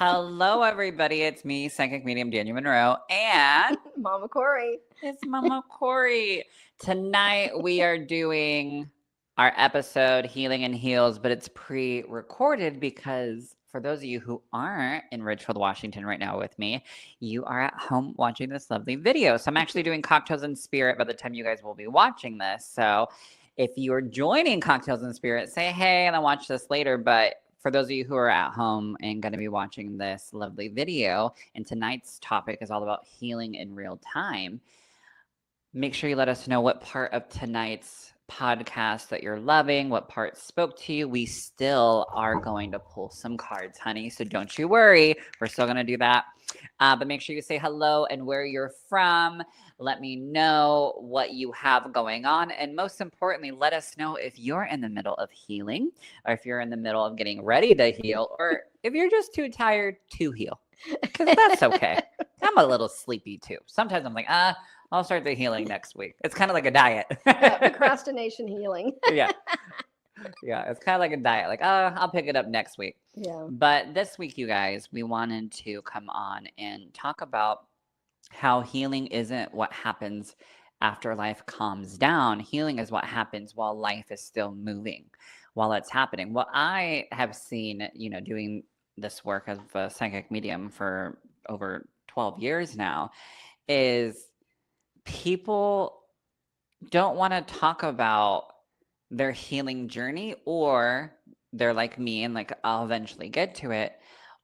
Hello, everybody. It's me, psychic medium Daniel Monroe, and Mama Kori. it's Mama Kori. Tonight we are doing our episode Healing and Heals, but it's pre-recorded because for those of you who aren't in Ridgefield, Washington right now with me, you are at home watching this lovely video. So I'm actually doing Cocktails in Spirit by the time you guys will be watching this. So if you're joining Cocktails in Spirit, say hey and I'll watch this later. But for those of you who are at home and going to be watching this lovely video, and tonight's topic is all about healing in real time, make sure you let us know what part of tonight's podcast that you're loving, what part spoke to you. We still are going to pull some cards, honey. So don't you worry. We're still going to do that. But make sure you say hello and where you're from. Let me know what you have going on. And most importantly, let us know if you're in the middle of healing or if you're in the middle of getting ready to heal or if you're just too tired to heal. Because that's okay. I'm a little sleepy too. Sometimes I'm like, I'll start the healing next week. It's kind of like a diet. Procrastination healing. Yeah. Yeah. It's kind of like a diet. Like, I'll pick it up next week. Yeah. But this week, you guys, we wanted to come on and talk about how healing isn't what happens after life calms down. Healing is what happens while life is still moving, while it's happening. What I have seen, doing this work as a psychic medium for over 12 years now is people don't want to talk about their healing journey, or they're like me and like, I'll eventually get to it.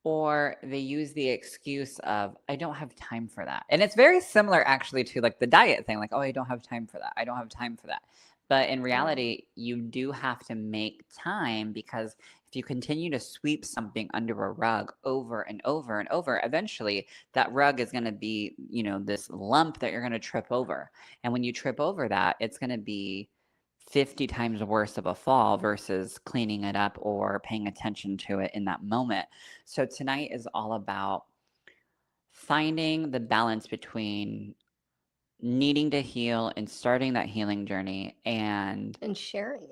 Or they use the excuse of, I don't have time for that. And it's very similar actually to like the diet thing. Like, oh, I don't have time for that. I don't have time for that. But in reality, you do have to make time, because if you continue to sweep something under a rug over and over and over, eventually that rug is going to be, this lump that you're going to trip over. And when you trip over that, it's going to be 50 times worse of a fall versus cleaning it up or paying attention to it in that moment. So tonight is all about finding the balance between needing to heal and starting that healing journey and sharing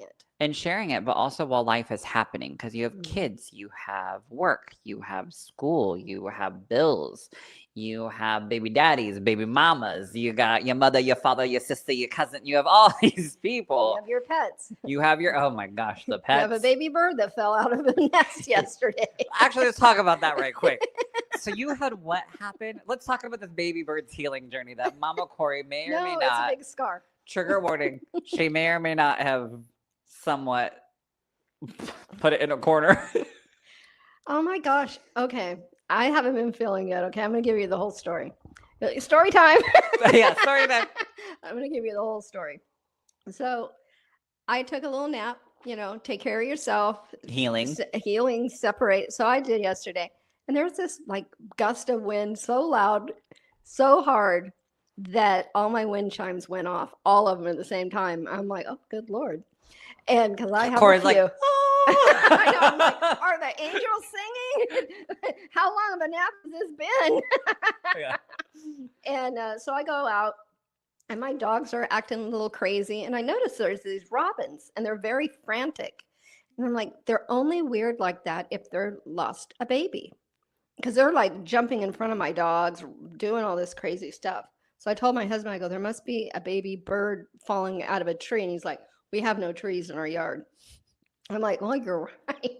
it. But also while life is happening, because you have kids, you have work, you have school, you have bills, you have baby daddies, baby mamas, you got your mother, your father, your sister, your cousin, you have all these people. You have your pets. You have your, oh my gosh, the pets. You have a baby bird that fell out of the nest yesterday. Actually, let's talk about that right quick. So you had what happened? Let's talk about this baby bird's healing journey that Mama Kori may or may not. No, it's a big scar. Trigger warning. She may or may not have somewhat put it in a corner. Oh my gosh. Okay. I haven't been feeling good. Okay. I'm going to give you the whole story. Story time. Yeah, story time. I'm going to give you the whole story. So I took a little nap, take care of yourself. Healing, separate. So I did yesterday. And there was this like gust of wind so loud, so hard that all my wind chimes went off, all of them at the same time. I'm like, oh, good Lord. And because I have Kori's a few. like, oh. I know, I'm like, are the angels singing? How long of a nap has this been? Yeah. And so I go out, and my dogs are acting a little crazy. And I notice there's these robins, and they're very frantic. And I'm like, they're only weird like that if they're lost a baby. Because they're like jumping in front of my dogs, doing all this crazy stuff. So I told my husband, I go, there must be a baby bird falling out of a tree. And he's like, we have no trees in our yard. I'm like, well, you're right.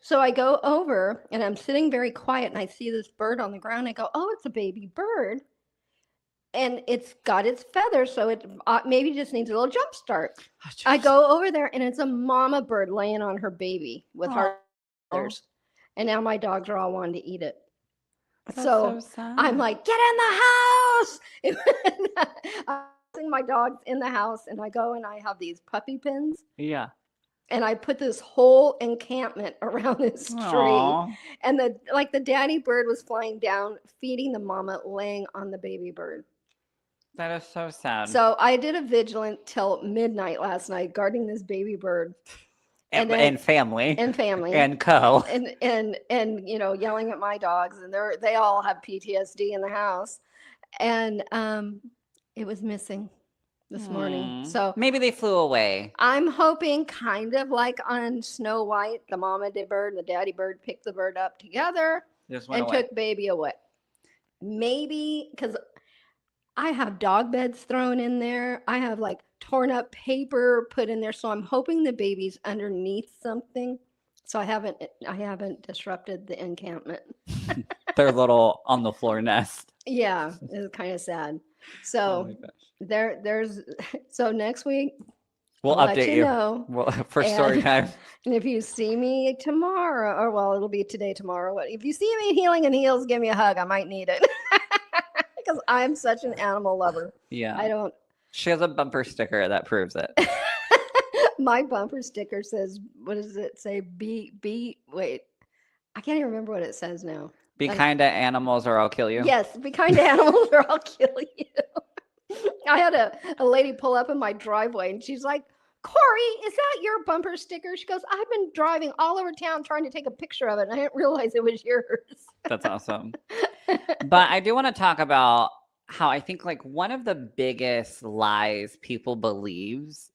So I go over, and I'm sitting very quiet, and I see this bird on the ground. I go, oh, it's a baby bird. And it's got its feathers, so it maybe just needs a little jump start. Oh, I go over there, and it's a mama bird laying on her baby with her feathers. And now my dogs are all wanting to eat it. So I'm like, get in the house. I'm putting my dogs in the house, and I go and I have these puppy pins. Yeah. And I put this whole encampment around this tree. Aww. And the daddy bird was flying down, feeding the mama, laying on the baby bird. That is so sad. So I did a vigilant till midnight last night, guarding this baby bird. And family. And family. And co. And yelling at my dogs. And they all have PTSD in the house. And it was missing this morning. So maybe they flew away. I'm hoping, kind of like on Snow White, the mama bird and the daddy bird picked the bird up together. Just went and away. took baby away. Maybe because I have dog beds thrown in there. I have like torn up paper put in there. So I'm hoping the baby's underneath something. So I haven't disrupted the encampment. Their little on the floor nest. Yeah, it's kind of sad. Oh So my gosh. there's so next week We'll I'll let update you you. know. Well, for story And time. and if you see me tomorrow, or well, it'll be today, tomorrow. What if you see me healing and heels, give me a hug. I might need it. Because I'm such an animal lover. Yeah. I don't She has a bumper sticker that proves it. my bumper sticker says, what does it say? Wait, I can't even remember what it says now. Be Like, kind to animals or I'll kill you. yes, be kind to animals or I'll kill you. I had a lady pull up in my driveway and she's like, Kori, is that your bumper sticker? She goes, I've been driving all over town trying to take a picture of it and I didn't realize it was yours. That's awesome. But I do want to talk about how I think like one of the biggest lies people believes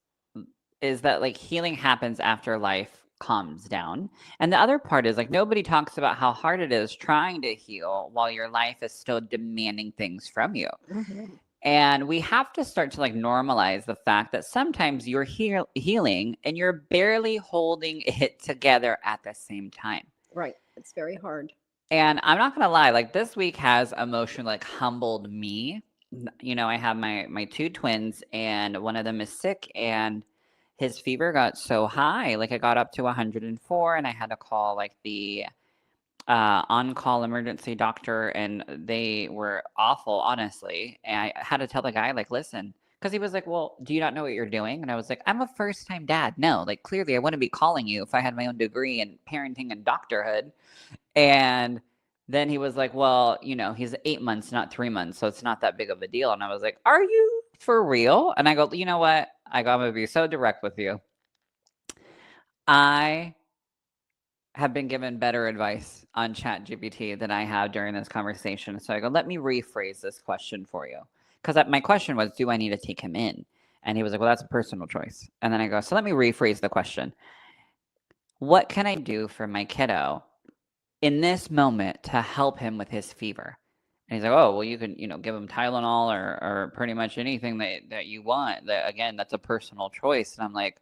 is that like healing happens after life calms down. And the other part is like nobody talks about how hard it is trying to heal while your life is still demanding things from you. Mhm. And we have to start to like normalize the fact that sometimes you're healing and you're barely holding it together at the same time. Right. It's very hard. And I'm not gonna lie, like this week has emotionally like humbled me. You know, I have my two twins, and one of them is sick, and his fever got so high, like it got up to 104, and I had to call like the on-call emergency doctor, and they were awful, honestly. And I had to tell the guy, like, listen, because he was like, well, do you not know what you're doing? And I was like, I'm a first-time dad. No, like clearly I wouldn't be calling you if I had my own degree in parenting and doctorhood. And then he was like, well, you know, he's 8 months, not 3 months, so it's not that big of a deal. And I was like, are you for real? And I go, you know what? I go, I'm gonna be so direct with you. I have been given better advice on ChatGPT than I have during this conversation. So I go, let me rephrase this question for you. Because my question was, do I need to take him in? And he was like, well, that's a personal choice. And then I go, so let me rephrase the question. What can I do for my kiddo in this moment to help him with his fever? And he's like, oh, well, you can, you know, give him Tylenol or pretty much anything that you want. That again, that's a personal choice. And I'm like,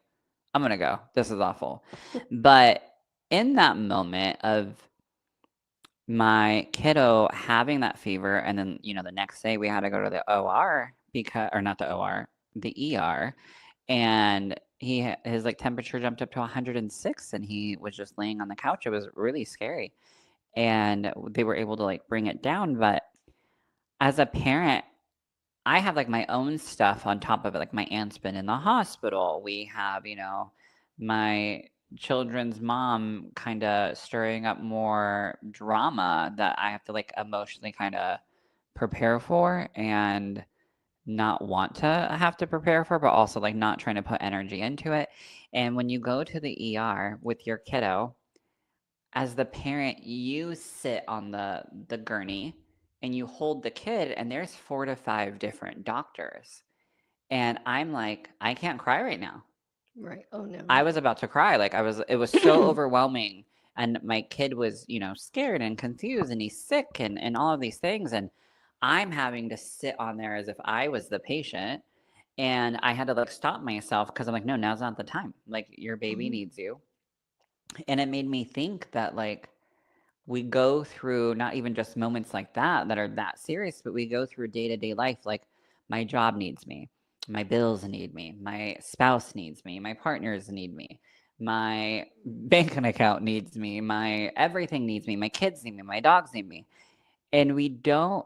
I'm gonna go. This is awful. But in that moment of my kiddo having that fever, and then you know the next day we had to go to the OR because, or not the OR, the ER, and his like temperature jumped up to 106, and he was just laying on the couch. It was really scary, and they were able to like bring it down. But as a parent, I have like my own stuff on top of it. Like my aunt's been in the hospital. We have, you know, my children's mom kind of stirring up more drama that I have to like emotionally kind of prepare for and not want to have to prepare for, but also like not trying to put energy into it. And when you go to the ER with your kiddo, as the parent, you sit on the gurney and you hold the kid, and there's 4 to 5 different doctors. And I'm like, I can't cry right now. Right. Oh I no. was about to cry. Like it was so overwhelming. And my kid was, you know, scared and confused and he's sick and all of these things. And I'm having to sit on there as if I was the patient. And I had to like stop myself because I'm like, no, now's not the time. Like your baby Mhm. needs you. And it made me think that like we go through not even just moments like that are that serious, but we go through day-to-day life like my job needs me, my bills need me, my spouse needs me, my partners need me, my banking account needs me, my everything needs me, my kids need me, my dogs need me. And we don't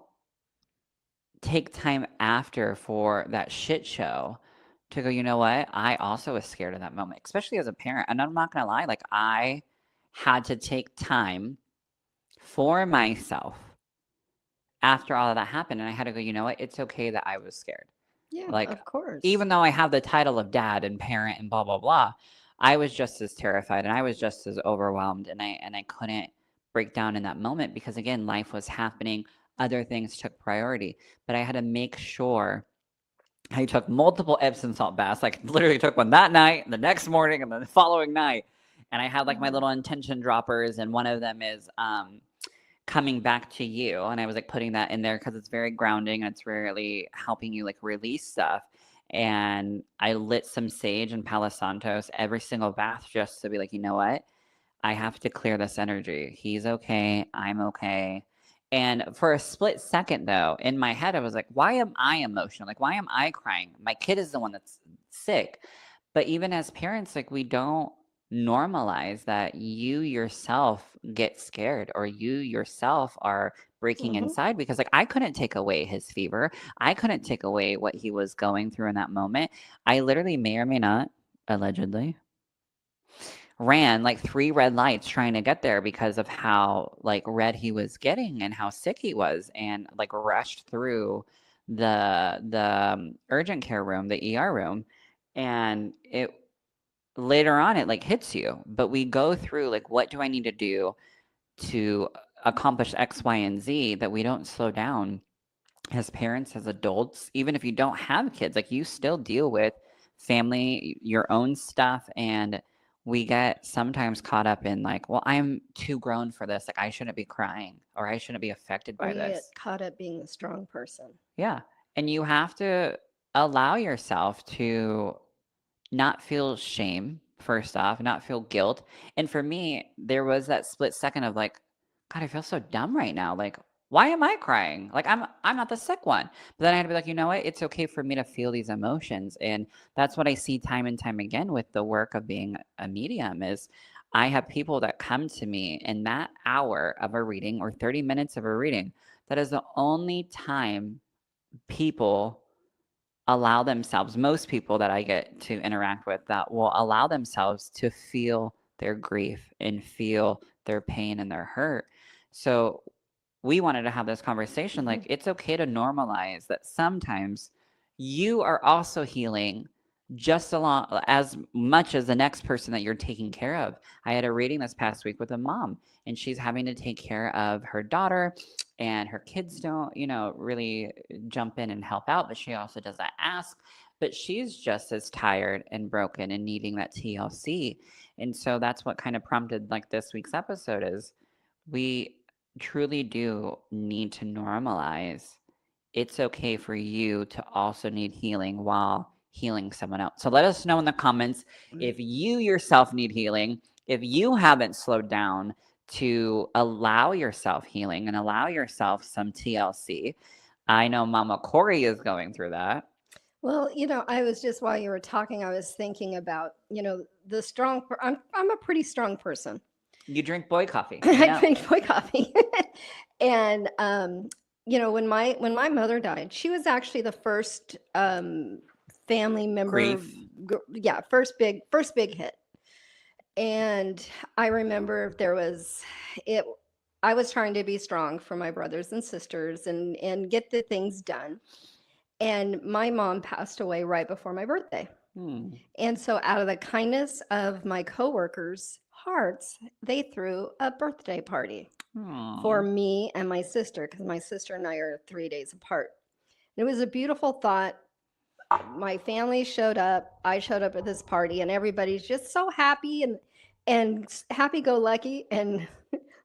take time after for that shit show to go, you know what? I also was scared of that moment, especially as a parent. And I'm not gonna lie, like I had to take time for myself after all of that happened. And I had to go, you know what? It's okay that I was scared. Yeah, Like, of course. even though I have the title of dad and parent and blah, blah, blah, I was just as terrified and I was just as overwhelmed. And I couldn't break down in that moment because, again, life was happening. Other things took priority. But I had to make sure I took multiple Epsom salt baths. Like, literally took one that night, the next morning, and then the following night. And I had like my Mhm. little intention droppers. And one of them is, coming back to you. And I was like putting that in there because it's very grounding and it's really helping you like release stuff. And I lit some sage and Palo Santos every single bath just to be like, you know what? I have to clear this energy. He's okay. I'm okay. And for a split second, though, in my head, I was like, why am I emotional? Like, why am I crying? My kid is the one that's sick. But even as parents, like, we don't normalize that you yourself get scared or you yourself are breaking Hmm. inside because, like, I couldn't take away his fever. I couldn't take away what he was going through in that moment. I literally may or may not, allegedly, ran like 3 red lights trying to get there because of how, like, red he was getting and how sick he was, and, like, rushed through the urgent care room, the ER room, and it later on, it, like, hits you, but we go through, like, what do I need to do to accomplish X, Y, and Z that we don't slow down as parents, as adults, even if you don't have kids, like you still deal with family, your own stuff. And we get sometimes caught up in like, well, I'm too grown for this. Like, I shouldn't be crying or I shouldn't be affected Or by you get this. caught up being a strong person. Yeah. And you have to allow yourself to not feel shame, first off, not feel guilt. And for me, there was that split second of like, God, I feel so dumb right now. Like, why am I crying? Like, I'm not the sick one. But then I had to be like, you know what? It's okay for me to feel these emotions. And that's what I see time and time again with the work of being a medium is I have people that come to me in that hour of a reading or 30 minutes of a reading. That is the only time people allow themselves, most people that I get to interact with that will allow themselves to feel their grief and feel their pain and their hurt. So we wanted to have this conversation Hmm. like it's okay to normalize that sometimes you are also healing just along as much as the next person that you're taking care of. I had a reading this past week with a mom and she's having to take care of her daughter and her kids don't, really jump in and help out, but she also doesn't ask. But she's just as tired and broken and needing that TLC. And so that's what kind of prompted like this week's episode is we truly do need to normalize it's okay for you to also need healing while healing someone else. So let us know in the comments if you yourself need healing, if you haven't slowed down to allow yourself healing and allow yourself some TLC. I know Mama Kori is going through that. Well, I was just while you were talking, I was thinking about, the strong. I'm a pretty strong person. You drink boy coffee. We I know. drink boy coffee, and when my mother died, she was actually the first family member. Grief. Yeah, first big hit. And I remember it. I was trying to be strong for my brothers and sisters and get the things done. And my mom passed away right before my birthday. Hmm. And so, out of the kindness of my coworkers' hearts, they threw a birthday party for Hmm. me and my sister because my sister and I are 3 days apart. And it was a beautiful thought. My family showed up. I showed up at this party, and everybody's just so happy and happy go lucky. And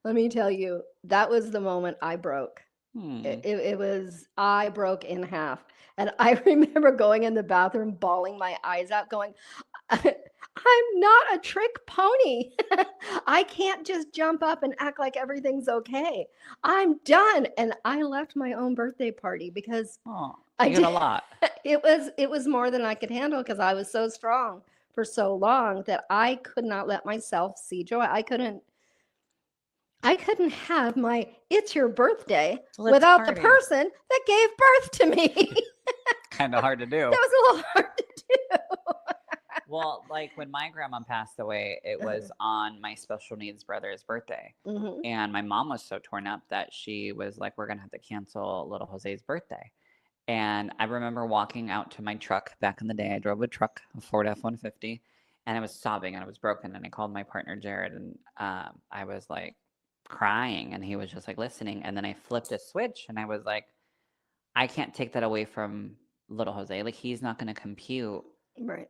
let me tell you, that was the moment I broke. It, Hmm. it, it was I broke in half, and I remember going in the bathroom, bawling my eyes out, going, I'm not a trick pony. I can't just jump up and act like everything's okay. I'm done. And I left my own birthday party because Oh, I you had did. a lot. It was more than I could handle because I was so strong for so long that I could not let myself see joy. I couldn't have my it's your birthday Let's without the party. person that gave birth to me. Kind of hard to That do. was a little hard to do. Well, like when my grandma passed away, it was on my special needs brother's birthday. Hmm. And my mom was so torn up that she was like, we're going to have to cancel little Jose's birthday. And I remember walking out to my truck back in the day. I drove a truck, a Ford F 150, and I was sobbing and I was broken. And I called my partner, Jared, and I was like crying. And he was just like listening. And then I flipped a switch and I was like, I can't take that away from little Jose. Like, he's not going to compute Right.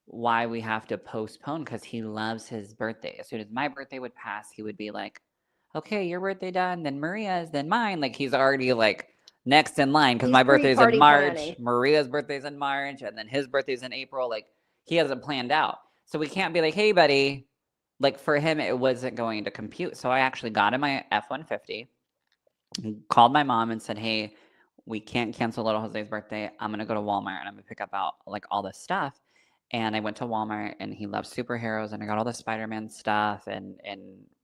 why we have to postpone because he loves his birthday. As soon as my birthday would pass, he would be like, okay, your birthday done, then Maria's, then mine. Like he's already like next in line because He's my birthday's in pre-party March, planning. Maria's birthday's in March, and then his birthday's in April. Like he hasn't planned out. So we can't be like, hey, buddy. Like for him, it wasn't going to compute. So I actually got in my F-150, called my mom and said, hey, we can't cancel little Jose's birthday. I'm going to go to Walmart and I'm going to pick up out like all this stuff. And I went to Walmart and he loves superheroes and I got all the Spider-Man stuff and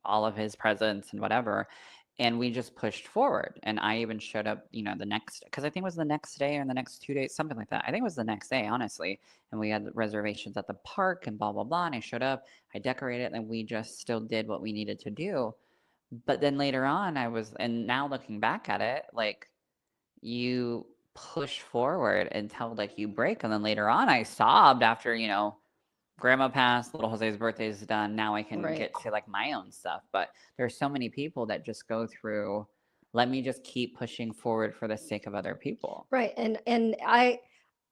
all of his presents and whatever. And we just pushed forward. And I even showed up, you know, the next, because I think it was the next day or the next 2 days, something like that. I think it was the next day, honestly. And we had reservations at the park and blah, blah, blah. And I showed up, I decorated, and we just still did what we needed to do. But then later on, and now looking back at it, like you push forward until like you break. And then later on, I sobbed after, you know, grandma passed, little Jose's birthday is done. Now I can Right. get to like my own stuff. But there's so many people that just go through, let me just keep pushing forward for the sake of other people. Right. And I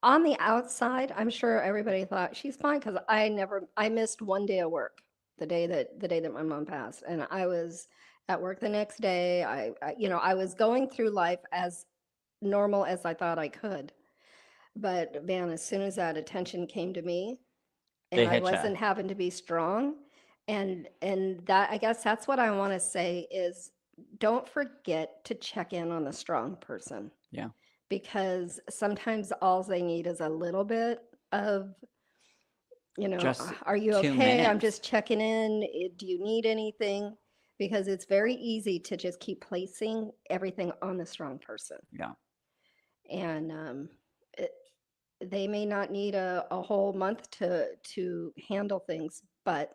on the outside, I'm sure everybody thought she's fine because I missed one day of work the day that my mom passed. And I was at work the next day. I was going through life as normal as I thought I could. But man, as soon as that attention came to me They and I hit you. wasn't having to be strong, and that I guess that's what I want to say is don't forget to check in on the strong person Yeah. because sometimes all they need is a little bit of, Just are you okay? I'm 2 minutes. just checking in. Do you need anything? Because it's very easy to just keep placing everything on the strong person. Yeah. And it, they may not need a whole month to handle things, but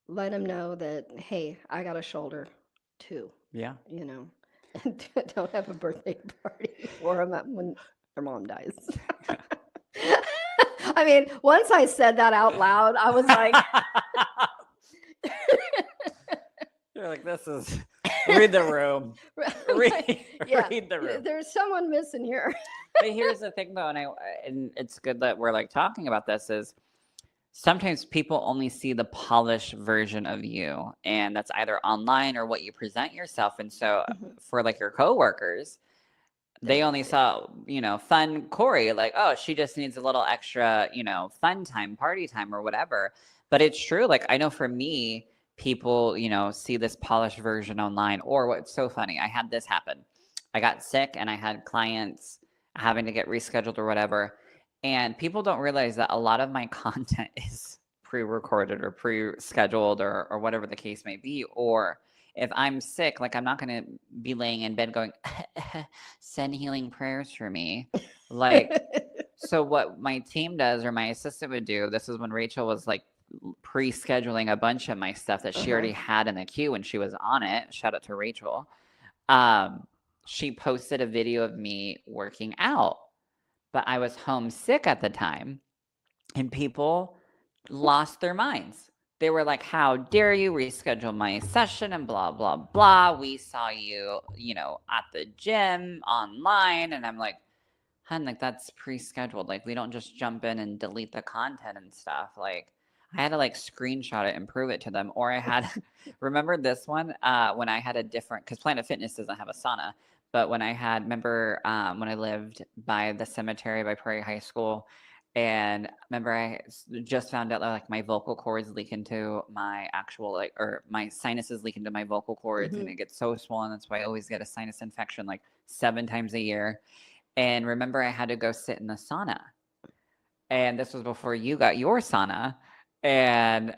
let them know that, hey, I got a shoulder too, Yeah. you know. And don't have a birthday party for them when their mom dies. I mean, once I said that out loud, I was like, You're like, this is read the room. Read, yeah, read the room. there's someone missing here. But here's the thing though, and it's good that we're like talking about this is sometimes people only see the polished version of you, and that's either online or what you present yourself. And so Mhm. for like your coworkers, they only saw, you know, fun Kori, like, oh, she just needs a little extra, you know, fun time, party time or whatever. But it's true. Like, I know for me, people, you know, see this polished version online. Or what's so funny, I had this happen. I got sick and I had clients having to get rescheduled or whatever. And people don't realize that a lot of my content is pre-recorded or pre-scheduled or whatever the case may be. Or if I'm sick, like I'm not going to be laying in bed going, send healing prayers for me. Like, so what my team does or my assistant would do, this is when Rachel was like pre-scheduling a bunch of my stuff that she Uh-huh. already had in the queue and she was on it. Shout out to Rachel. Um, she posted a video of me working out, but I was homesick at the time and people lost their minds. They were like, how dare you reschedule my session and blah, blah, blah. We saw you, you know, at the gym online. And I'm like, hun, like that's pre-scheduled. Like we don't just jump in and delete the content and stuff. Like I had to like screenshot it and prove it to them. Or I had, remember this one when I had a different, because Planet Fitness doesn't have a sauna. But when I had, remember when I lived by the cemetery by Prairie High School, and remember just found out that like my vocal cords leak into my actual like, or my sinuses leak into my vocal cords, and Mhm. it gets so swollen. That's why I always get a sinus infection like 7 times a year. And remember, I had to go sit in the sauna. And this was before you got your sauna. And,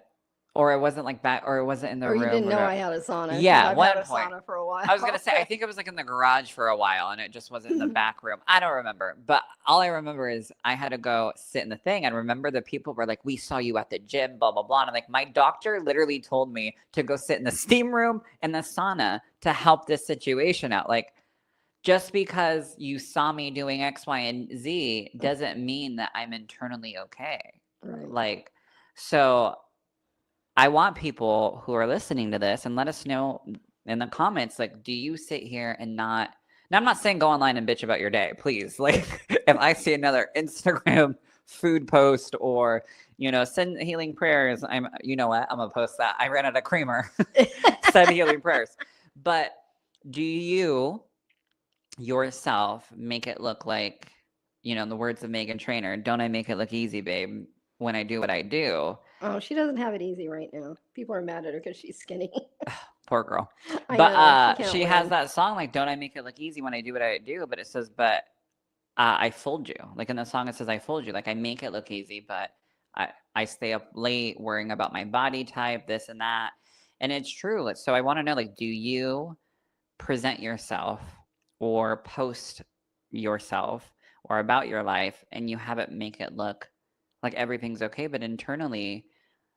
or it wasn't like back, or it wasn't in the Or you room. didn't know Or, I had a sauna because yeah, I've had one a point. sauna for a I was going to while. say, I think it was like in the garage for a while and it just wasn't in the back room. I don't remember. But all I remember is I had to go sit in the thing. And remember, the people were like, we saw you at the gym, blah, blah, blah. And I'm like, my doctor literally told me to go sit in the steam room and the sauna to help this situation out. Like, just because you saw me doing X, Y, and Z doesn't mean that I'm internally okay. Right. Like, so I want people who are listening to this and let us know in the comments, like, do you sit here and now I'm not saying go online and bitch about your day, please. Like, if I see another Instagram food post or, send healing prayers. You know what? I'm gonna post that. I ran out of creamer. Send healing prayers. But do you yourself make it look like, in the words of Megan Trainor, don't I make it look easy, babe, when I do what I do? Oh, she doesn't have it easy right now. People are mad at her because she's skinny. Poor girl. I But know, she can't she has win. that song like "Don't I Make It Look Easy When I Do What I Do," but it says, "But I fooled you." Like in the song, it says, "I fooled you." Like I make it look easy, but I stay up late worrying about my body type, this and that, and it's true. So I want to know, like, do you present yourself or post yourself or about your life, and you have it make it look like everything's okay, but internally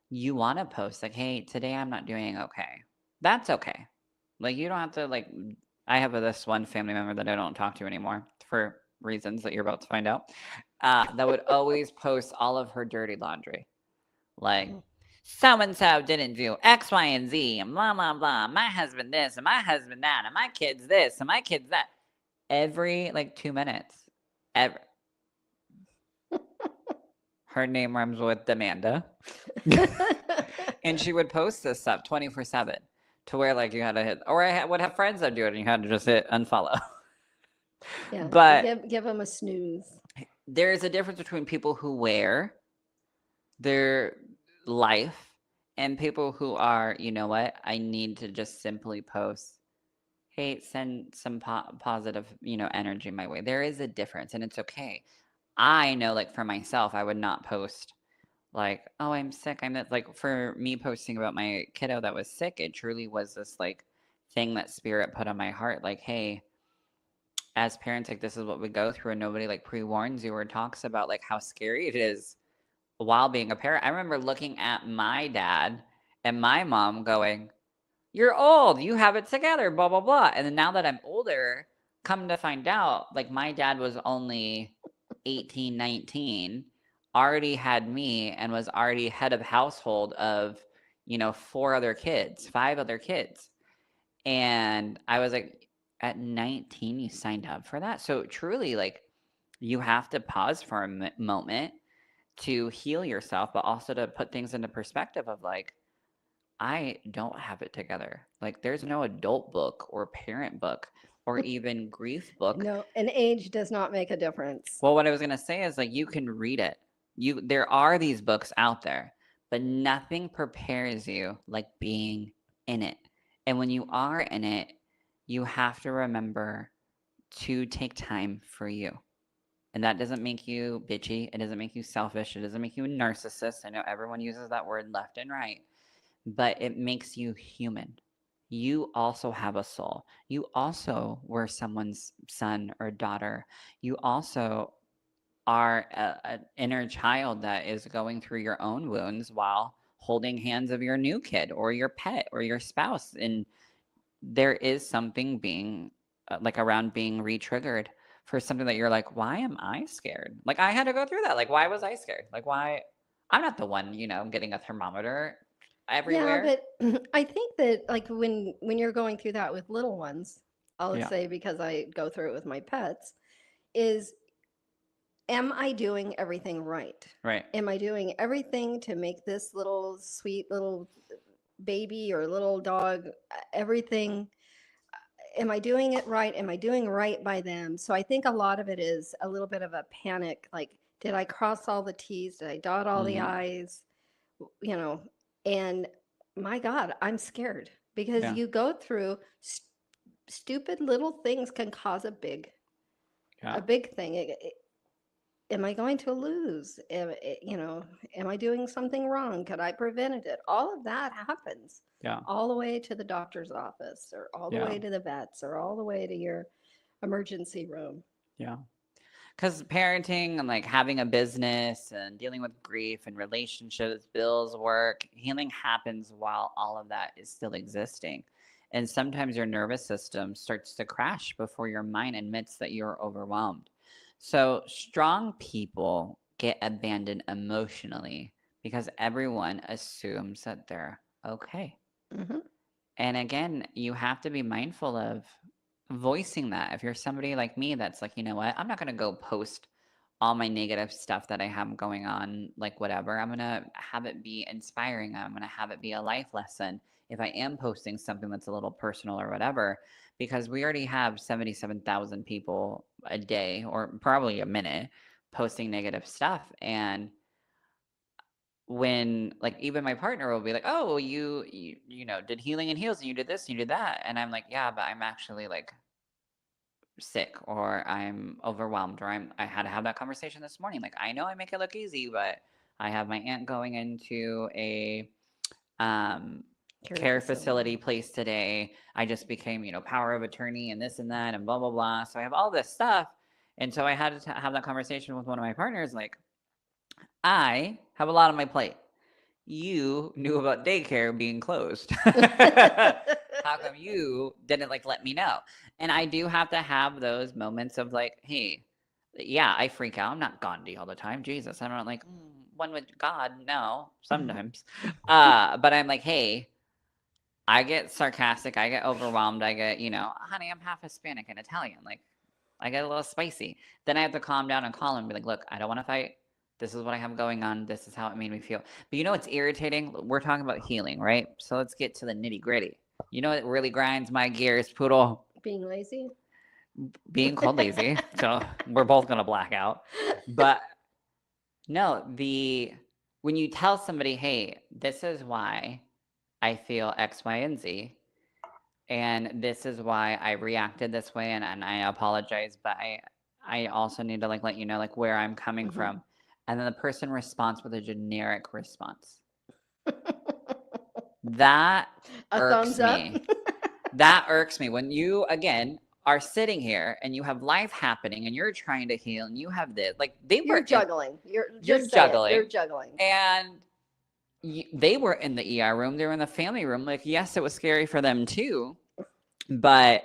you want to post like, "Hey, today I'm not doing okay." That's okay. Like you don't have to like. I have this one family member that I don't talk to anymore for reasons that you're about to find out. That would always post all of her dirty laundry, like Mhm. so and so didn't do X, Y, and Z, and blah blah blah. My husband this, and my husband that, and my kids this, and my kids that. Every like 2 minutes, ever. Her name rhymes with Amanda. And she would post this stuff 24/7 to where like you had to hit, or would have friends that do it and you had to just hit unfollow. Yeah, But give them a snooze. there is a difference between people who wear their life and people who are, you know what, I need to just simply post, hey, send some positive, energy my way. There is a difference and it's okay. I know, like for myself, I would not post like, oh, I'm sick. Like for me posting about my kiddo that was sick, it truly was this like thing that spirit put on my heart. Like, hey, as parents, like this is what we go through, and nobody like pre warns you or talks about like how scary it is while being a parent. I remember looking at my dad and my mom going, you're old, you have it together, blah, blah, blah. And then now that I'm older, come to find out, like my dad was only 18, 19, already had me and was already head of household of, four other kids, five other kids. And I was like, at 19, you signed up for that? So truly, like, you have to pause for a moment to heal yourself, but also to put things into perspective of like, I don't have it together. Like, there's no adult book or parent book or even grief book. No, an age does not make a difference. Well, what I was gonna say is like you can read it. There are these books out there, but nothing prepares you like being in it. And when you are in it, you have to remember to take time for you. And that doesn't make you bitchy. It doesn't make you selfish. It doesn't make you a narcissist. I know everyone uses that word left and right, but it makes you human. You also have a soul. You also were someone's son or daughter. You also are an inner child that is going through your own wounds while holding hands of your new kid or your pet or your spouse. And there is something being like around being re-triggered for something that you're like, why am I scared? Like I had to go through that. Like, why was I scared? Like, why? I'm not the one, getting a thermometer Yeah, everywhere. but I think that like when you're going through that with little ones, I'll Yeah. say because I go through it with my pets, is am I doing everything right? Right. Am I doing everything to make this little sweet little baby or little dog everything? Am I doing it right? Am I doing right by them? So I think a lot of it is a little bit of a panic, like, did I cross all the T's? Did I dot all the Hmm. I's? You know, and my God, I'm scared because Yeah. you go through stupid little things can cause Yeah. a big thing. Am I going to lose? Am I doing something wrong? Could I prevented it? All of that happens Yeah. all the way to the doctor's office or all the Yeah. way to the vets or all the way to your emergency room. Yeah. Because parenting and like having a business and dealing with grief and relationships, bills, work, healing happens while all of that is still existing. And sometimes your nervous system starts to crash before your mind admits that you're overwhelmed. So, strong people get abandoned emotionally because everyone assumes that they're okay. Hmm. And again, you have to be mindful of voicing that. If you're somebody like me that's like, you know what, I'm not going to go post all my negative stuff that I have going on, like whatever, I'm gonna have it be inspiring. I'm gonna have it be a life lesson if I am posting something that's a little personal or whatever, because we already have 77,000 people a day or probably a minute posting negative stuff. And when like even my partner will be like, "Oh, did healing and heals and you did this and you did that." And I'm like, "Yeah, but I'm actually like sick or I'm overwhelmed or I had to have that conversation this morning. Like I know I make it look easy, but I have my aunt going into a um Care care facility facility. place today. I just became, power of attorney and this and that and blah blah blah. So I have all this stuff. And so I had to have that conversation with one of my partners like I have a lot on my plate. You knew about daycare being closed. How come you didn't like let me know? And I do have to have those moments of like, hey, yeah, I freak out. I'm not Gandhi all the time. Jesus, I'm not like one with God. No, sometimes. But I'm like, hey, I get sarcastic. I get overwhelmed. I get, honey, I'm half Hispanic and Italian. Like, I get a little spicy. Then I have to calm down and call him and be like, look, I don't want to fight. This is what I have going on. This is how it made me feel. But you know what's irritating? We're talking about healing, right? So let's get to the nitty gritty. You know what really grinds my gears, Poodle? Being lazy. Being called lazy. So we're both going to black out. But no, when you tell somebody, hey, this is why I feel X, Y, and Z, and this is why I reacted this way, and I apologize, but I also need to like let you know like where I'm coming from. And then the person responds with a generic response. That A irks thumbs up. me. That irks me when you again are sitting here and you have life happening and you're trying to heal and you have this like You're juggling. You're you're just say it. You're juggling juggling. and they were in the ER room, they were in the family room. Like yes, it was scary for them too, but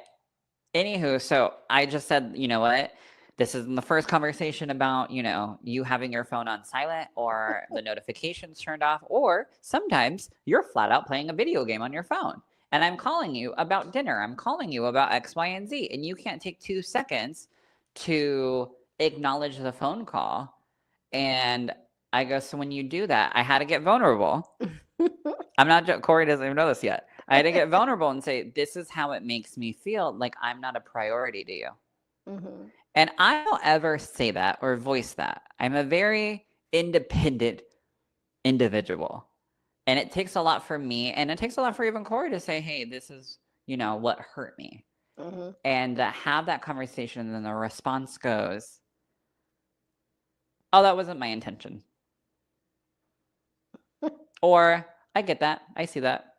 anywho, so I just said, you know what? This isn't the first conversation about, you having your phone on silent or the notifications turned off, or sometimes you're flat out playing a video game on your phone. And I'm calling you about dinner. I'm calling you about X, Y, and Z. And you can't take 2 seconds to acknowledge the phone call. And I go, so when you do that, I had to get vulnerable. I'm not, Kori doesn't even know this yet. I had to get vulnerable and say, this is how it makes me feel like I'm not a priority to you. Mm-hmm. And I don't ever say that or voice that. I'm a very independent individual. And it takes a lot for me. And it takes a lot for even Kori to say, hey, this is, what hurt me. Mm-hmm. And have that conversation. And then the response goes, oh, that wasn't my intention. Or I get that. I see that.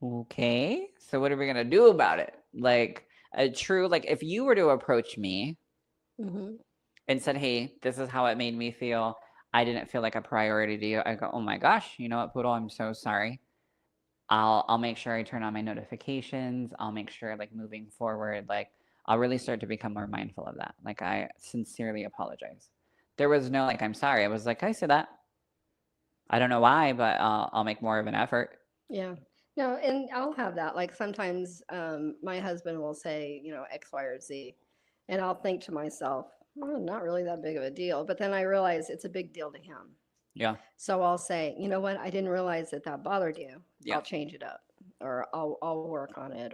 Okay, so what are we gonna do about it? Like a true, like if you were to approach me and said, "Hey, this is how it made me feel. I didn't feel like a priority to you." I go, "Oh my gosh, you know what, Poodle? I'm so sorry. I'll make sure I turn on my notifications. I'll make sure, like moving forward, like I'll really start to become more mindful of that. Like I sincerely apologize. There was no like, I'm sorry. I was like, I said that. I don't know why, but I'll make more of an effort. Yeah. No, and I'll have that. Like sometimes my husband will say, X, Y, or Z. And I'll think to myself, well, not really that big of a deal. But then I realize it's a big deal to him. Yeah. So I'll say, you know what? I didn't realize that bothered you. Yeah. I'll change it up or I'll work on it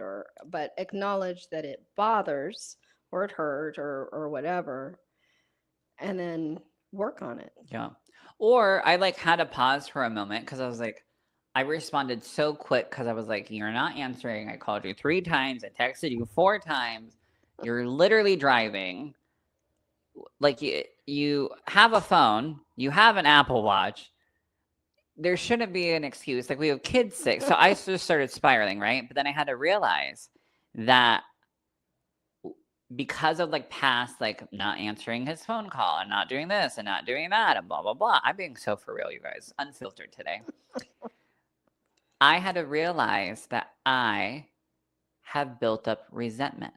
but acknowledge that it bothers or it hurt or whatever and then work on it. Yeah. Or I like had to pause for a moment because I was like, I responded so quick because I was like, you're not answering. I called you 3 times. I texted you 4 times. You're literally driving. Like you have a phone. You have an Apple Watch. There shouldn't be an excuse. Like we have kids sick. So I just started spiraling, right? But then I had to realize that because of like past like not answering his phone call and not doing this and not doing that and blah blah blah. I'm being so for real, you guys. Unfiltered today. I had to realize that I have built up resentment.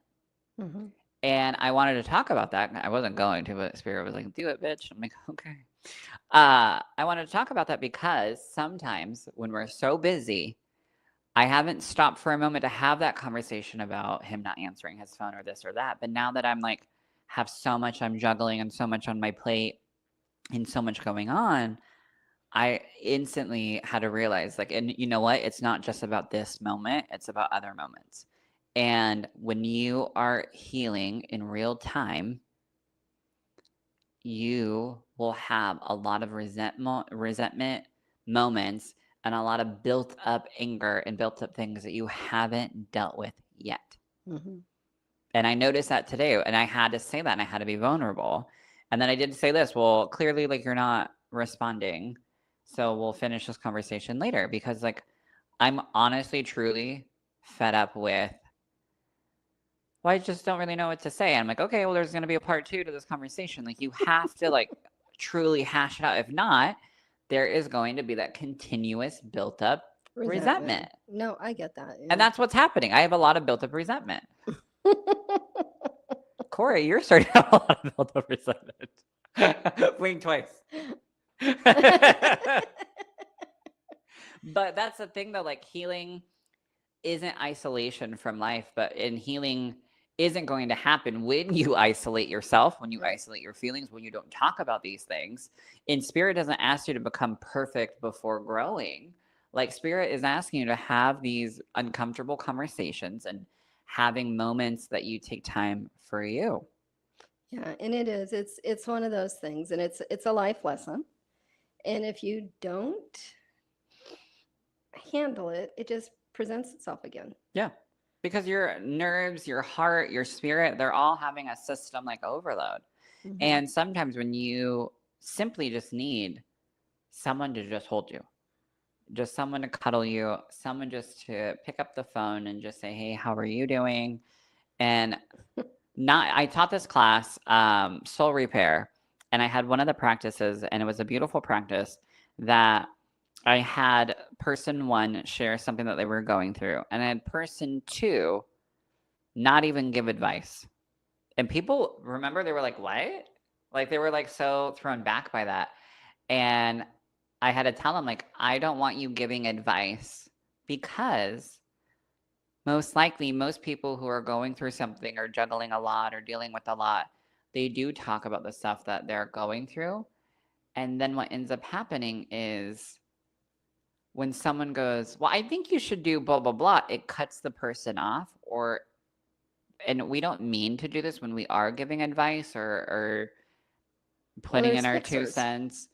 Mm-hmm. And I wanted to talk about that. I wasn't going to, but Spirit was like, do it, bitch. I'm like, okay. I wanted to talk about that because sometimes when we're so busy, I haven't stopped for a moment to have that conversation about him not answering his phone or this or that. But now that I'm like have so much I'm juggling and so much on my plate and so much going on, I instantly had to realize, like, and you know what? It's not just about this moment, it's about other moments. And when you are healing in real time, you will have a lot of resentment moments and a lot of built up anger and built up things that you haven't dealt with yet. Hmm. And I noticed that today, and I had to say that, and I had to be vulnerable. And then I did say this, well, clearly, like, you're not responding. So we'll finish this conversation later because, like, I'm honestly, truly fed up with, well, I just don't really know what to say. And I'm like, okay, well, there's going to be a part two to this conversation. Like, you have to, like, truly hash it out. If not, there is going to be that continuous built up resentment. No, I get that. And Yeah. that's what's happening. I have a lot of built up resentment. Corey, you're starting to have a lot of built up resentment. Blink twice. But that's the thing, though. Like, healing isn't isolation from life, but in healing isn't going to happen when you isolate yourself, when you Right. isolate your feelings, when you don't talk about these things. And spirit doesn't ask you to become perfect before growing. Like, spirit is asking you to have these uncomfortable conversations and having moments that you take time for you. Yeah, and it is. It's one of those things, and it's a life lesson. And if you don't handle it, it just presents itself again. Yeah. Because your nerves, your heart, your spirit, they're all having a system like overload. Hmm. And sometimes when you simply just need someone to just hold you, just someone to cuddle you, someone just to pick up the phone and just say, hey, how are you doing? And I taught this class, soul repair, and I had one of the practices, and it was a beautiful practice that I had person one share something that they were going through, and I had person two not even give advice. And people, remember, they were like, what? Like, they were like so thrown back by that. And I had to tell them, like, I don't want you giving advice because most likely most people who are going through something or juggling a lot or dealing with a lot, they do talk about the stuff that they're going through. And then what ends up happening is when someone goes, well, I think you should do blah, blah, blah, it cuts the person off. Or, and we don't mean to do this when we are giving advice or Well, putting there's in our two fixers. cents.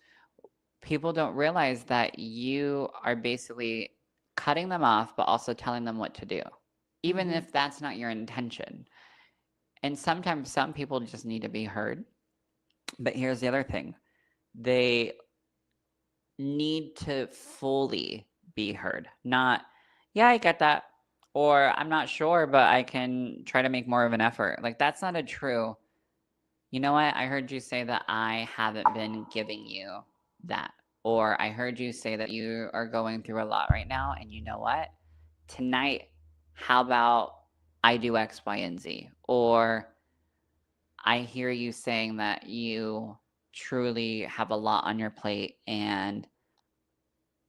People don't realize that you are basically cutting them off, but also telling them what to do, even Hmm. if that's not your intention. And sometimes some people just need to be heard. But here's the other thing, they need to fully be heard, not, yeah, I get that. Or I'm not sure, but I can try to make more of an effort. Like, that's not a true, you know what? I heard you say that I haven't been giving you that. Or I heard you say that you are going through a lot right now. And you know what? Tonight, how about I do X, Y, and Z? Or I hear you saying that you truly have a lot on your plate. And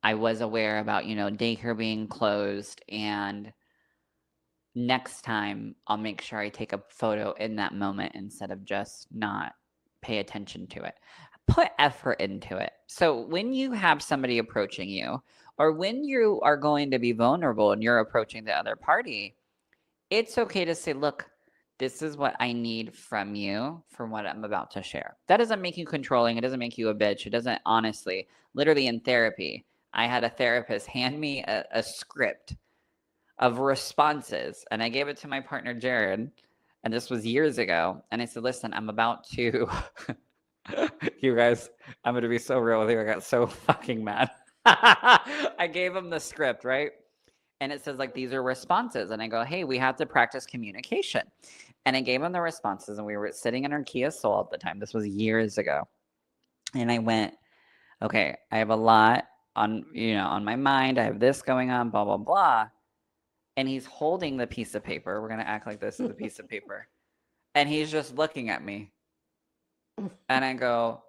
I was aware about, daycare being closed. And next time I'll make sure I take a photo in that moment instead of just not pay attention to it. Put effort into it. So when you have somebody approaching you, or when you are going to be vulnerable and you're approaching the other party, it's okay to say, look, this is what I need from you for what I'm about to share. That doesn't make you controlling. It doesn't make you a bitch. It doesn't, honestly, literally in therapy, I had a therapist hand me a script of responses. And I gave it to my partner, Jared. And this was years ago. And I said, listen, I'm about to, you guys, I'm going to be so real with you. I got so fucking mad. I gave him the script, right? And it says, like, these are responses. And I go, hey, we have to practice communication. And I gave him the responses. And we were sitting in our Kia Soul at the time. This was years ago. And I went, okay, I have a lot on my mind. I have this going on, blah, blah, blah. And he's holding the piece of paper. We're going to act like this is a piece of paper. And he's just looking at me. And I go,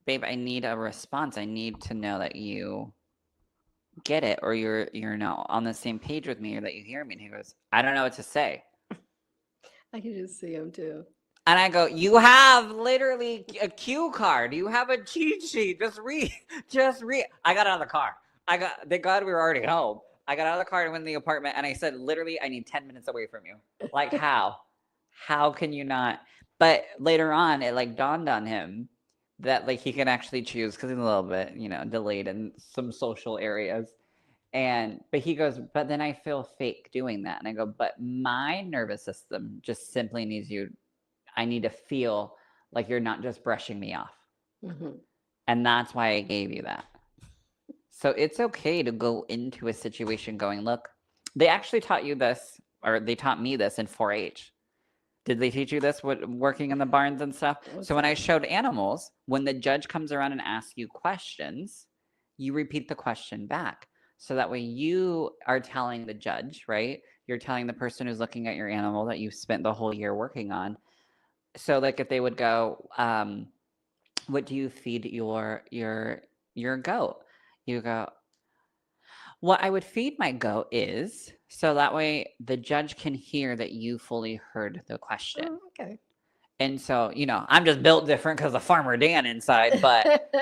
babe, I need a response. I need to know that you get it, or you're not on the same page with me, or that you hear me. And he goes, I don't know what to say. I can just see him too. And I go, you have literally a cue card. You have a cheat sheet. Just read. Just read. I got out of the car. Thank God we were already home. I got out of the car and went in the apartment and I said, literally, I need 10 minutes away from you. Like, how? How can you not? But later on, it like dawned on him that like he can actually choose because he's a little bit, delayed in some social areas. But he goes, but then I feel fake doing that. And I go, but my nervous system just simply needs you. I need to feel like you're not just brushing me off. Mhm. And that's why I gave you that. So it's okay to go into a situation going, look, they actually taught you this, or they taught me this in 4 H. Did they teach you this working in the barns and stuff? What's So when I that? showed animals, when the judge comes around and asks you questions, you repeat the question back. So that way you are telling the judge, right? You're telling the person who's looking at your animal that you've spent the whole year working on. So like if they would go, what do you feed your goat? You go, what I would feed my goat is, so that way the judge can hear that you fully heard the question. Oh, okay. And so, I'm just built different because of Farmer Dan inside, but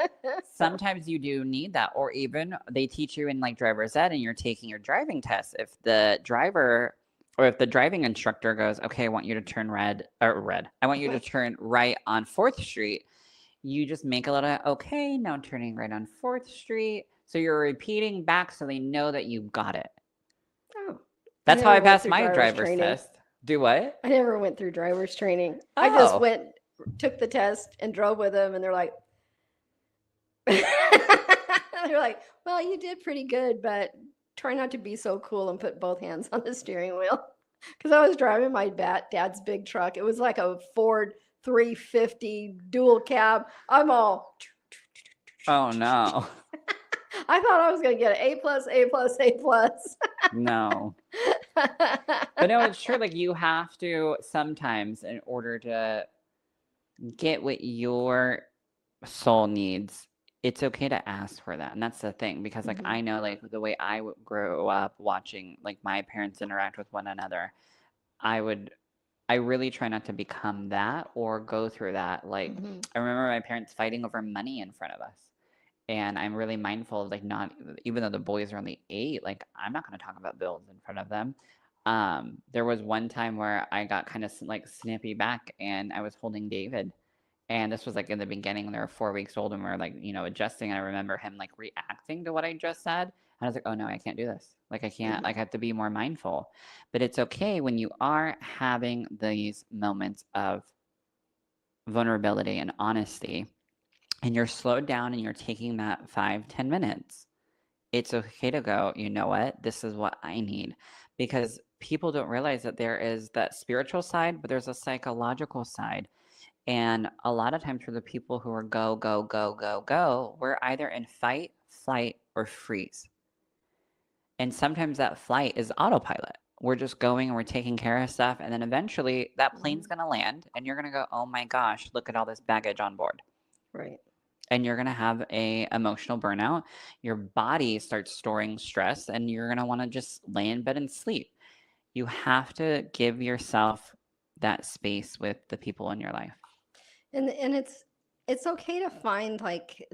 sometimes you do need that. Or even they teach you in like driver's ed and you're taking your driving test. If the driver or if the driving instructor goes, okay, I want you to turn red. I want you to turn right on 4th Street. You just make a little, okay, now turning right on 4th Street. So you're repeating back so they know that you got it. Oh, I That's how never I went passed through my driver's driver's training. test. Do what? I never went through driver's training. I just Oh. went, took the test, and drove with them, and they're like, they're like, well, you did pretty good, but try not to be so cool and put both hands on the steering wheel. Because I was driving my dad's big truck. It was like a Ford 350 dual cab. I'm all. Oh, no. I thought I was going to get an A plus, A plus, A plus. No. But no, it's true. Like, you have to sometimes, in order to get what your soul needs, it's okay to ask for that. And that's the thing, because like Mhm. I know like the way I grew up watching like my parents interact with one another, I would I really try not to become that or go through that. Like Mhm. I remember my parents fighting over money in front of us. And I'm really mindful of like not, even though the boys are only 8, like I'm not going to talk about bills in front of them. There was one time where I got kind of like snippy back and I was holding David. And this was like in the beginning, they were 4 weeks old and we are like, adjusting. And I remember him like reacting to what I just said. And I was like, oh no, I can't do this. Like I can't, like I have to be more mindful. But it's okay when you are having these moments of vulnerability and honesty and you're slowed down and you're taking that 5-10 minutes, it's okay to go, you know what, this is what I need. Because people don't realize that there is that spiritual side, but there's a psychological side. And a lot of times for the people who are go, go, go, go, go, we're either in fight, flight, or freeze. And sometimes that flight is autopilot. We're just going and we're taking care of stuff. And then eventually that plane's going to land and you're going to go, oh my gosh, look at all this baggage on board. Right. And you're going to have a emotional burnout. Your body starts storing stress and you're going to want to just lay in bed and sleep. You have to give yourself that space with the people in your life. And it's okay to find like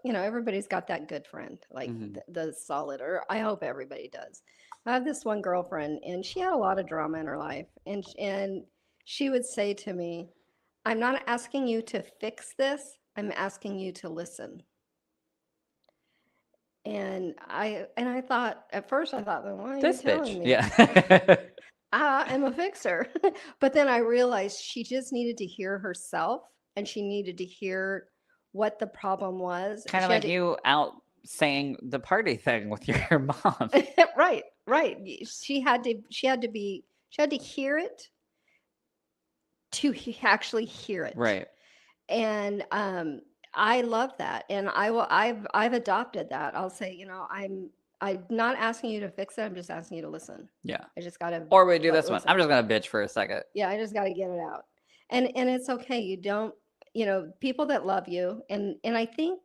everybody's got that good friend, like Mm-hmm. the solid, or I hope everybody does. I have this one girlfriend, and she had a lot of drama in her life, and she would say to me, "I'm not asking you to fix this. I'm asking you to listen." And I thought at first I thought, "Well, why are you This telling bitch. me? Yeah. I am a fixer." But then I realized she just needed to hear herself, and she needed to hear what the problem was. Kind of She had like to, you out saying the party thing with your mom. right, right. She had to hear it to actually hear it. Right. And I love that. And I've adopted that. I'll say, I'm not asking you to fix it. I'm just asking you to listen. Yeah. I just gotta Or we do this one. listen. I'm just going to bitch for a second. Yeah, I just gotta get it out. And it's okay. You don't, people that love you, and I think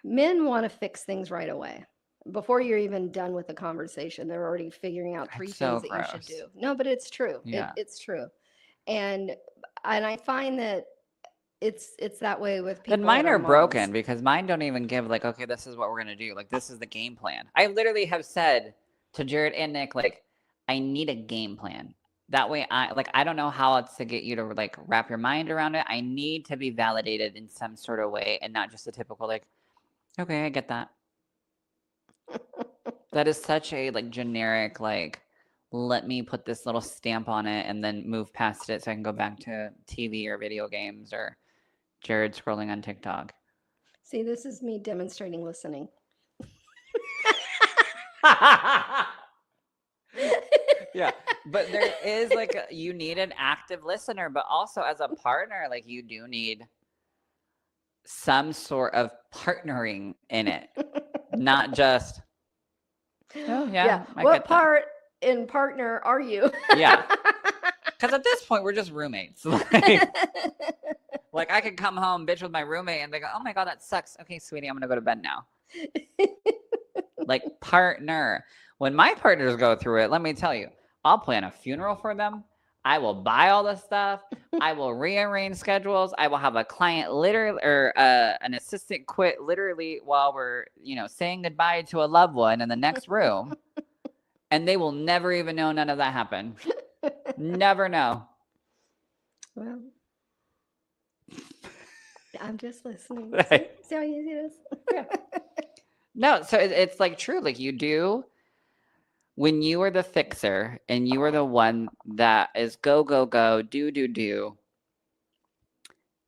men want to fix things right away. Before you're even done with the conversation, they're already figuring out 3 It's things so that you should gross. do. No, but it's true. Yeah. It's true. And I find that it's that way with Then people that mine are are moms. broken because mine don't even give like, okay, this is what we're gonna do. Like this is the game plan. I literally have said to Jared and Nick, like, I need a game plan. That way I don't know how else to get you to like wrap your mind around it. I need to be validated in some sort of way and not just a typical like, okay, I get that. That is such a like generic like let me put this little stamp on it and then move past it so I can go back to TV or video games or Jared scrolling on TikTok. See, this is me demonstrating listening. Yeah, but there is like you need an active listener, but also as a partner, like you do need some sort of partnering in it, not just oh Yeah. yeah, I What get that. part in partner are you? Yeah, because at this point we're just roommates. Like I could come home, bitch with my roommate, and they go, "Oh my god, that sucks." Okay, sweetie, I'm gonna go to bed now. Like partner. When my partners go through it, let me tell you, I'll plan a funeral for them. I will buy all the stuff. I will rearrange schedules. I will have a client literally or an assistant quit literally while we're, saying goodbye to a loved one in the next room. And they will never even know none of that happened. Never know. Well, I'm just listening. See how easy it is? Yeah. No, so it's like true. Like you do when you are the fixer and you are the one that is go, go, go, do,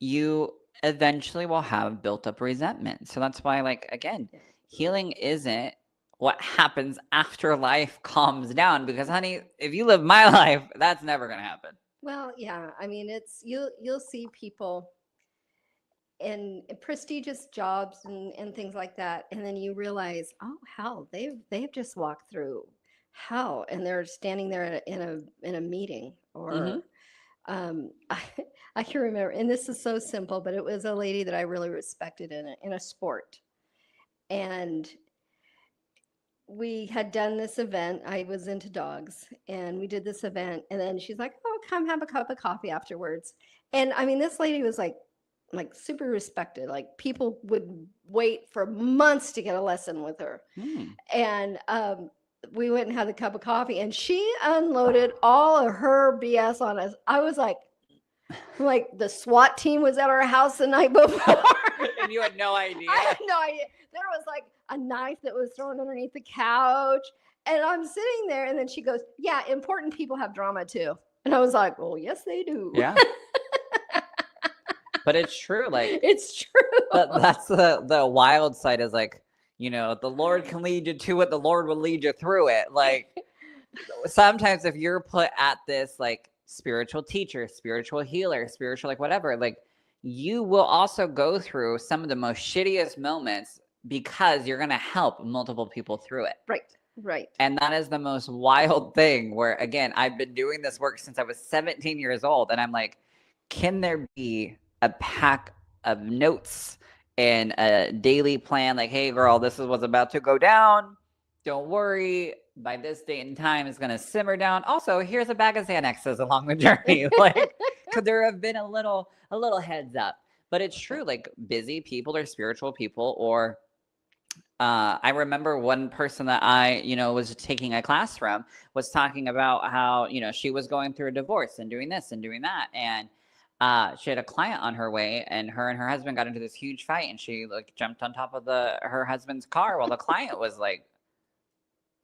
you eventually will have built up resentment. So that's why, like, again, healing isn't what happens after life calms down because, honey, if you live my life, that's never going to happen. Well, yeah. I mean, it's you'll see people in prestigious jobs and things like that, and then you realize, oh hell, they've just walked through hell, and they're standing there in a meeting, Mm-hmm. or I, I can remember, and this is so simple, but it was a lady that I really respected in a sport, and we had done this event. I was into dogs, and we did this event, and then she's like, "Oh, come have a cup of coffee afterwards." And I mean, this lady was like super respected. Like people would wait for months to get a lesson with her. Mm. And we went and had a cup of coffee, and she unloaded all of her BS on us. I was like the SWAT team was at our house the night before. And you had no idea. I had no idea. There was like a knife that was thrown underneath the couch. And I'm sitting there, and then she goes, "Yeah, important people have drama too." And I was like, "Well, yes, they do." Yeah. But it's true. Like, it's true. that's the wild side is like, the Lord can lead you to it. The Lord will lead you through it. Like, sometimes if you're put at this, like, spiritual teacher, spiritual healer, spiritual, like, whatever, like, you will also go through some of the most shittiest moments because you're going to help multiple people through it. Right. And that is the most wild thing where, again, I've been doing this work since I was 17 years old. And I'm like, can there be a pack of notes and a daily plan? Like, hey, girl, this is what's about to go down. Don't worry. By this date and time, it's going to simmer down. Also, here's a bag of Xanaxes along the journey. Like, could there have been a little heads up? But it's true. Like, busy people or spiritual people or I remember one person that I, was taking a class from was talking about how, she was going through a divorce and doing this and doing that. And she had a client on her way and her husband got into this huge fight and she like jumped on top of her husband's car while the client was like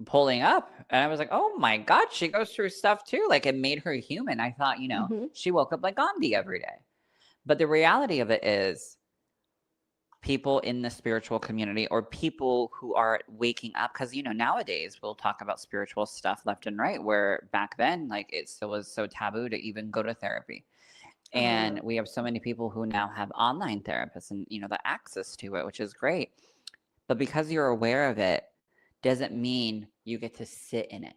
pulling up. And I was like, oh my God, she goes through stuff too. Like it made her human. I thought, she woke up like Gandhi every day. But the reality of it is, people in the spiritual community or people who are waking up because nowadays we'll talk about spiritual stuff left and right where back then like it still was so taboo to even go to therapy, and we have so many people who now have online therapists and the access to it, which is great, but because you're aware of it doesn't mean you get to sit in it.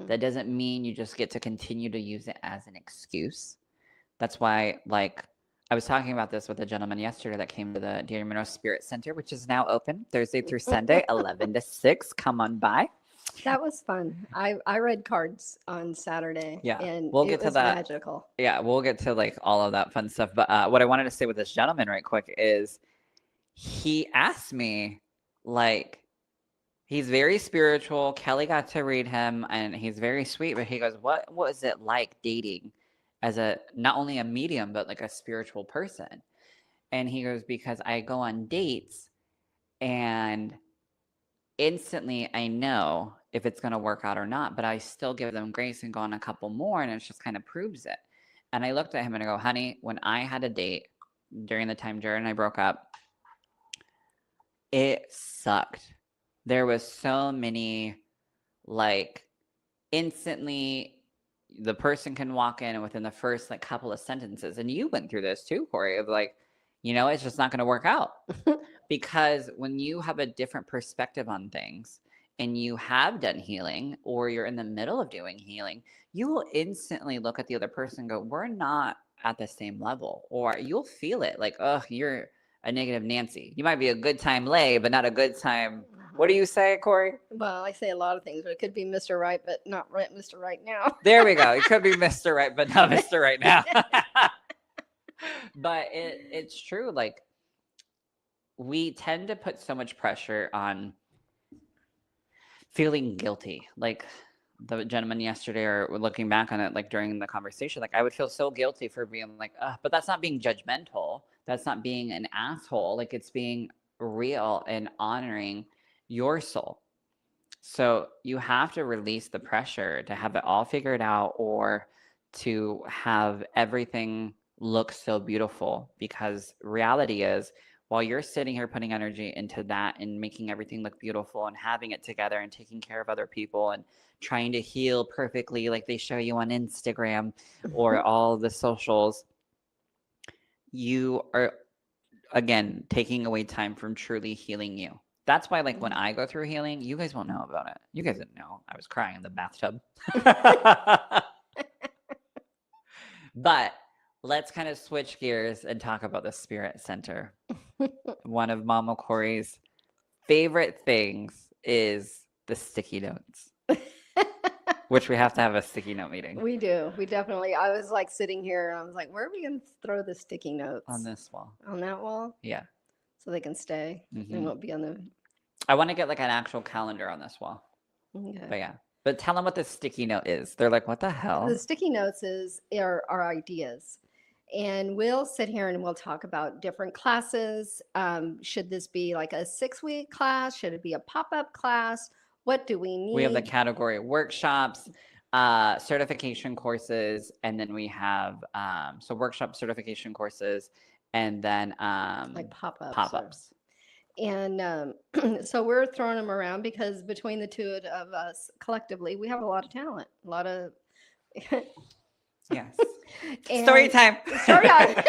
That doesn't mean you just get to continue to use it as an excuse. That's why, like, I was talking about this with a gentleman yesterday that came to the Monroe Spirit Center, which is now open Thursday through Sunday, 11 to 6. Come on by. That was fun. I read cards on Saturday, Yeah, and we'll it get to was that. magical. Yeah, we'll get to like all of that fun stuff. But what I wanted to say with this gentleman right quick is he asked me, like, he's very spiritual. Kelly got to read him, and he's very sweet. But he goes, "What was it like dating as a not only a medium but like a spiritual person?" And he goes, "Because I go on dates, and instantly I know if it's going to work out or not, but I still give them grace and go on a couple more, and it just kind of proves it." And I looked at him and I go, "Honey, when I had a date during the time Jared and I broke up, it sucked. There was so many, like, instantly the person can walk in and within the first like couple of sentences, and you went through this too, Kori, of like, it's just not going to work out." Because when you have a different perspective on things and you have done healing or you're in the middle of doing healing, you will instantly look at the other person and go, "We're not at the same level." Or you'll feel it like, "Oh, you're a negative Nancy. You might be a good time lay, but not a good time." What do you say, Kori? Well, I say a lot of things, but it could be Mr. Right, but not right, Mr. Right now. There we go. It could be Mr. Right, but not Mr. Right now. But it's true. Like, we tend to put so much pressure on feeling guilty. Like the gentleman yesterday, or looking back on it, like during the conversation, like I would feel so guilty for being like, but that's not being judgmental. That's not being an asshole. Like, it's being real and honoring your soul. So you have to release the pressure to have it all figured out, or to have everything look so beautiful, because reality is, while you're sitting here putting energy into that and making everything look beautiful and having it together and taking care of other people and trying to heal perfectly like they show you on Instagram or all the socials, you are, again, taking away time from truly healing you. That's why, like, when I go through healing, you guys won't know about it. You guys didn't know I was crying in the bathtub. But let's kind of switch gears and talk about the Spirit Center. One of Mama Kori's favorite things is the sticky notes, which we have to have a sticky note meeting We do. We definitely. I was like sitting here and I was like, where are we going to throw the sticky notes? on this wall. On that wall? Yeah. So they can stay and Mhm. won't be on the. I want to get like an actual calendar on this wall. Okay. But yeah. But tell them what the sticky note is. They're like, "What the The hell?" sticky notes are ideas. And we'll sit here and we'll talk about different classes. Should this be like a 6-week class? Should it be a pop-up class? What do we We have the need? category workshops, certification courses, and then we have so workshop certification courses, and then Like pop-ups. pop-ups. And so we're throwing them around because between the two of us collectively, we have a lot of talent, a lot of. Yes. And Story time. Story time.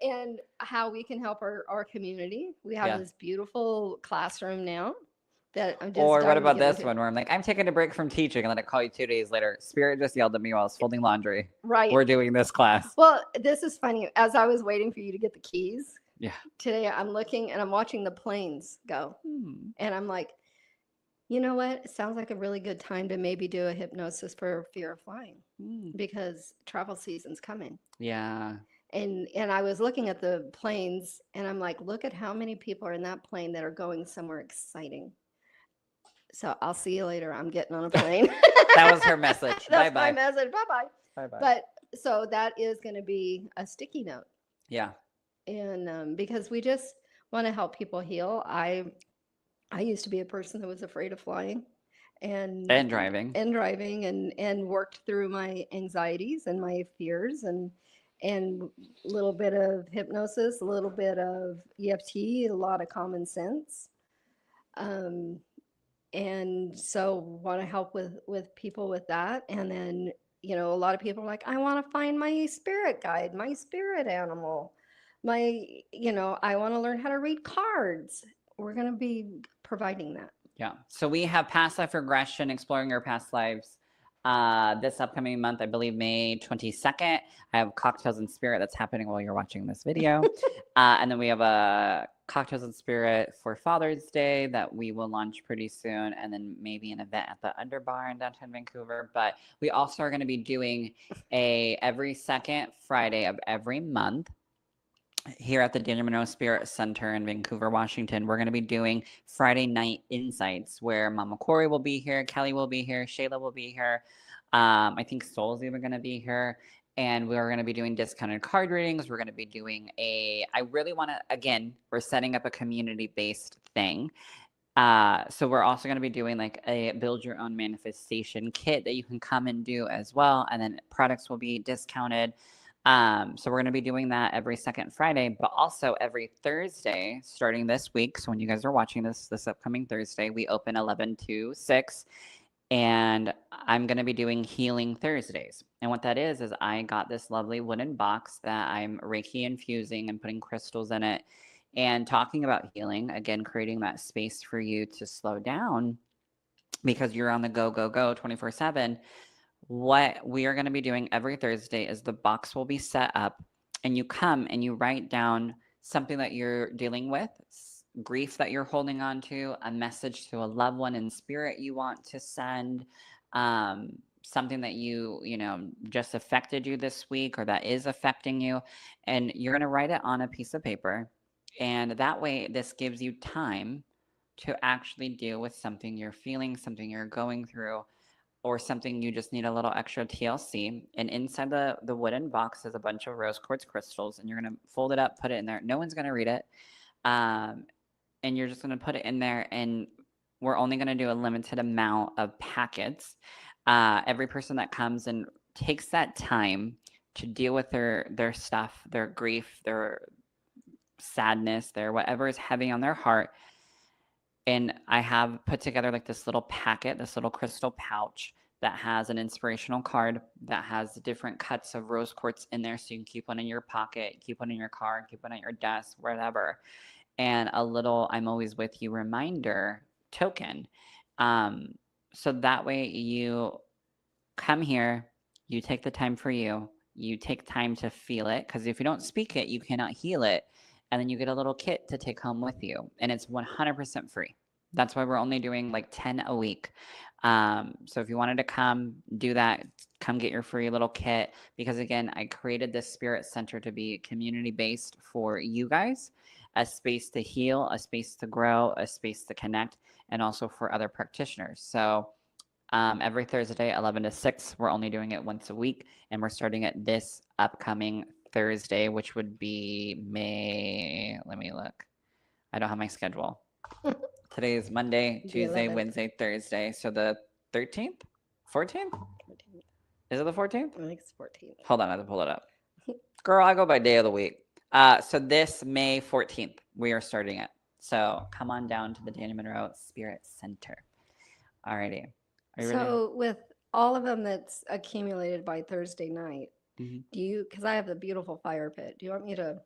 And how we can help our community. We have Yeah. this beautiful classroom now that I'm just. Or what dying to about get this into. one where I'm like, "I'm taking a break from teaching," and then I call you 2 days later. Spirit just yelled at me while I was folding laundry. Right. We're doing this class. Well, this is funny. As I was waiting for you to get the keys. Yeah. Today, I'm looking and I'm watching the planes go, and I'm like, you know what? It sounds like a really good time to maybe do a hypnosis for fear of flying because travel season's coming. Yeah. And I was looking at the planes and I'm like, look at how many people are in that plane that are going somewhere exciting. So I'll see you later. I'm getting on a plane. That was her message. That's Bye-bye. my message. Bye-bye. Bye-bye. But so that is going to be a sticky note. Yeah. And because we just want to help people heal. I used to be a person that was afraid of flying and driving. and worked through my anxieties and my fears and a little bit of hypnosis, a little bit of EFT, a lot of common sense. And so want to help with people with that. And then, a lot of people are like, I want to find my spirit guide, my spirit animal, I want to learn how to read cards. We're going to be providing that. Yeah. So we have past life regression, exploring your past lives. This upcoming month, I believe May 22nd. I have Cocktails in Spirit that's happening while you're watching this video. And then we have a Cocktails and Spirit for Father's Day that we will launch pretty soon, and then maybe an event at the Underbar in downtown Vancouver. But we also are going to be doing a every second Friday of every month here at the Daniel Monroe Spirit Center in Vancouver, Washington. We're going to be doing Friday Night Insights where Mama Kori will be here, Kelly will be here, Shayla will be here. I think Soul's even going to be here. And we're going to be doing discounted card readings. We're going to be doing I really want to, again, we're setting up a community based thing. So we're also going to be doing like a build your own manifestation kit that you can come and do as well. And then products will be discounted. So we're going to be doing that every second Friday, but also every Thursday starting this week. So when you guys are watching this upcoming Thursday, we open 11 to 6. And I'm going to be doing Healing Thursdays. And what that is I got this lovely wooden box that I'm Reiki infusing and putting crystals in it and talking about healing, again, creating that space for you to slow down because you're on the go, go, go 24/7. What we are going to be doing every Thursday is the box will be set up and you come and you write down something that you're dealing with, grief that you're holding on to, a message to a loved one in spirit you want to send, something that you know, just affected you this week or that is affecting you. And you're going to write it on a piece of paper. And that way, this gives you time to actually deal with something you're feeling, something you're going through, or something you just need a little extra TLC. And inside the wooden box is a bunch of rose quartz crystals, and you're going to fold it up, put it in there. No one's going to read it. And you're just going to put it in there, and we're only going to do a limited amount of packets. Every person that comes and takes that time to deal with their stuff, their grief, their sadness, their whatever is heavy on their heart. And I have put together like this little packet, this little crystal pouch that has an inspirational card that has different cuts of rose quartz in there. So you can keep one in your pocket, keep one in your car, keep one at your desk, whatever. And a little I'm always with you reminder token. So that way you come here, you take the time for you, you take time to feel it. Because if you don't speak it, you cannot heal it. And then you get a little kit to take home with you. And it's 100% free. That's why we're only doing like 10 a week. So if you wanted to come do that, come get your free little kit. Because again, I created this spirit center to be community based for you guys, a space to heal, a space to grow, a space to connect, and also for other practitioners. So every Thursday, 11 to 6, we're only doing it once a week. And we're starting it this upcoming Thursday, which would be May. Let me look. I don't have my schedule. Today is Monday, Tuesday, Wednesday, Thursday. So the 13th? 14th? Is it the 14th? I think it's 14th. Hold on, I have to pull it up. Girl, I go by day of the week. So this May 14th, we are starting it. So come on down to the Daniel Monroe Spirit Center. Alrighty. Are you ready? So with all of them that's accumulated by Thursday night, Mhm. do you, because I have the beautiful fire pit, do you want me to?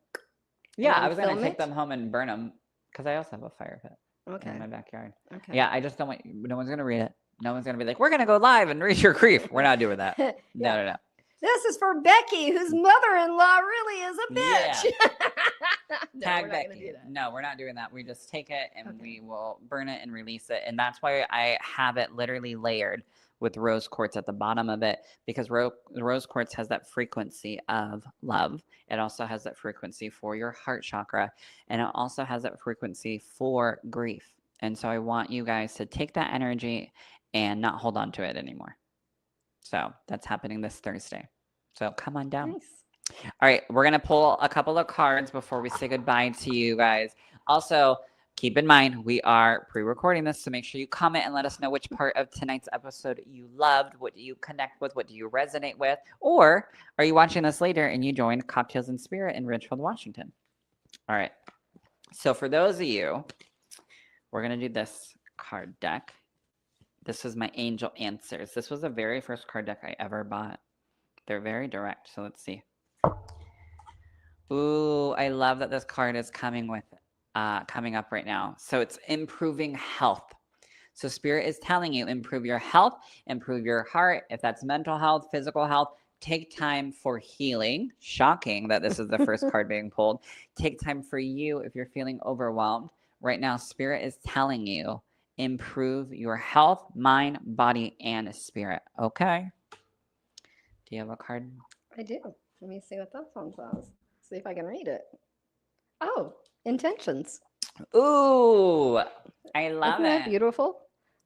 Yeah, I was going to film take it? them home and burn them because I also have a fire pit in Okay. my backyard. Okay. Yeah, I just don't want, no one's going to read it. No one's going to be like, we're going to go live and read your grief. We're not doing that. Yeah. No. This is for Becky, whose mother-in-law really is a bitch. No, Tag we're not Becky. gonna do that. No, we're not doing that. We just take it and Okay. we will burn it and release it. And that's why I have it literally layered with rose quartz at the bottom of it, because rose quartz has that frequency of love. It also has that frequency for your heart chakra, and it also has that frequency for grief. And so I want you guys to take that energy and not hold on to it anymore. So that's happening this Thursday. So come on down. Nice. All right, we're going to pull a couple of cards before we say goodbye to you guys. Also, keep in mind, we are pre-recording this, so make sure you comment and let us know which part of tonight's episode you loved, what do you connect with, what do you resonate with, or are you watching this later and you joined Cocktails and Spirit in Ridgefield, Washington? All right, so for those of you, we're going to do this card deck. This was my Angel Answers. This was the very first card deck I ever bought. They're very direct, so let's see. Ooh, I love that this card is coming up right now. So it's improving health. So Spirit is telling you, improve your health, improve your heart. If that's mental health, physical health, take time for healing. Shocking that this is the first card being pulled. Take time for you if you're feeling overwhelmed. Right now, Spirit is telling you improve your health, mind, body, and spirit. Okay. Do you have a card? I do. Let me see what that one says. See if I can read it. Oh, intentions. Ooh, I love Isn't that it. beautiful?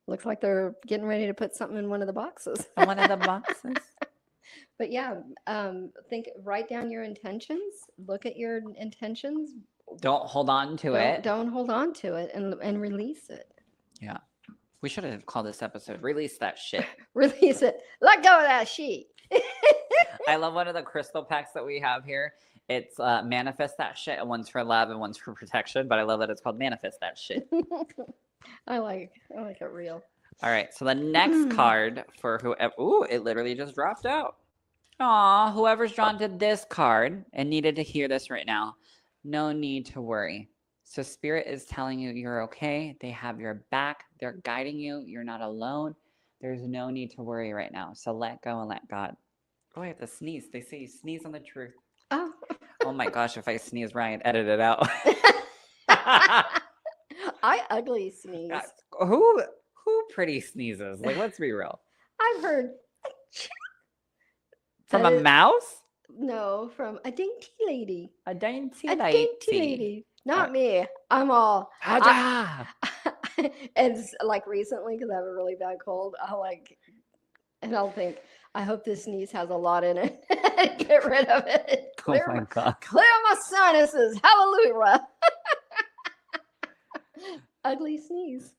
Looks like they're getting ready to put something in one of the boxes. One of the boxes. But yeah, write down your intentions. Look at your intentions. Don't hold on to Don't it. don't hold on to it and release it. Yeah. We should have called this episode Release That Shit. Release it. Let go of that sheet. I love one of the crystal packs that we have here. It's Manifest That Shit, and one's for love and one's for protection, but I love that it's called Manifest That Shit. I like it real. All right, so the next card for whoever, ooh, it literally just dropped out. Aw, whoever's drawn to this card and needed to hear this right now, no need to worry. So Spirit is telling you you're okay. They have your back. They're guiding you. You're not alone. There's no need to worry right now. So let go and let God. Oh, I have to sneeze. They say you sneeze on the truth. Oh. Oh my gosh, if I sneeze, Ryan, edit it out. I ugly sneeze. Who pretty sneezes? Like, let's be real. I've heard From a mouse? No, from a dainty lady. A dainty A lady. dainty lady. Not me. I'm all. And like recently, because I have a really bad cold, I'll think, I hope this sneeze has a lot in it. Get rid of it. Oh my God. Clear my sinuses. Hallelujah. Ugly sneeze.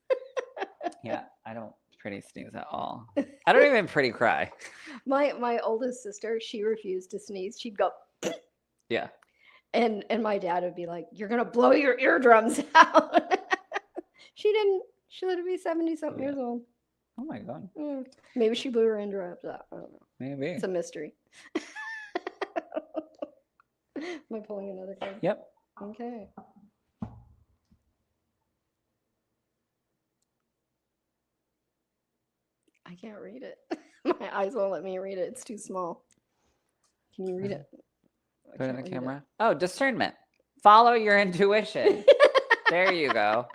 Yeah, I don't pretty sneeze at all. I don't even pretty cry. My oldest sister, she refused to sneeze. She'd go. Yeah. And my dad would be like, "You're gonna blow your eardrums out." She didn't. She lived to be 70-something years old. Oh my God. Maybe she blew her eardrums out. I don't know. Maybe. It's a mystery. Am I pulling another card? Yep. Okay. I can't read it. My eyes won't let me read it. It's too small. Can you read it? Put it in the camera. Oh, discernment. Follow your intuition. There you go.